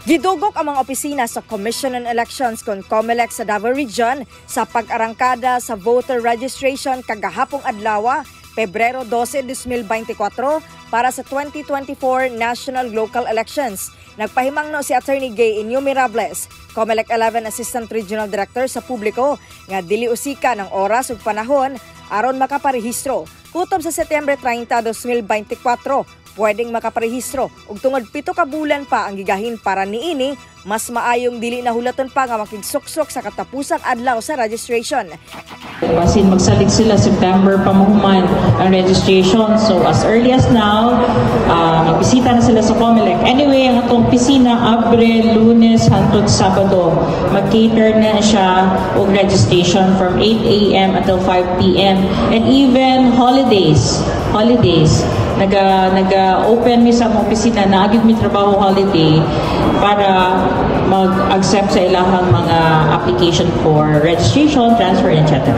Gidugok ang mga opisina sa Commission on Elections kon COMELEC sa Davao Region sa pag-arangkada sa voter registration kagahapong adlaw, Pebrero 12, 2024 para sa 2024 National Local Elections. Nagpahimangno si Attorney Gay Inyo Mirables, COMELEC 11 Assistant Regional Director sa publiko nga dili usika ng oras ug panahon aron makaparehistro. Kutob sa Setyembre 30, 2024, pwedeng makaparehistro ug tungod 7 ka bulan pa ang gigahin para niini, mas maayong dili nahulaton pa nga makigsuksok sa katapusang adlaw sa registration. Basin magsalig sila September pa mahuman ang registration. So as early as now, magbisita na sila sa COMELEC. Anyway, ang atong pisina Abre, Lunes, hangtod Sabado, mag-cater na siya og registration from 8 a.m. until 5 p.m. and even holidays. Naga-open mi sa mga opisina na agad mi trabaho holiday para mag-accept sa ilahang mga application for registration, transfer, etc.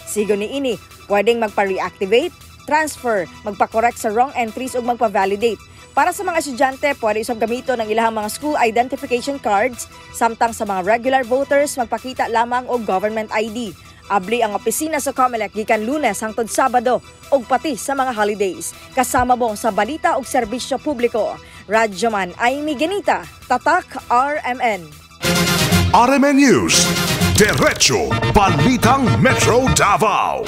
Sigo ni ini, pwedeng magpa-reactivate, transfer, magpa-correct sa wrong entries ug magpa-validate. Para sa mga estudyante, pwede isang gamito ng ilahang mga school identification cards, samtang sa mga regular voters, magpakita lamang og government ID. Abli ang opisina sa COMELEC gikan Lunes hangtod Sabado ug pati sa mga holidays. Kasama mo sa balita ug serbisyo publiko. Radyoman Aimee Genita, Tatak RMN. RMN News, Diretso Balitang Metro Davao.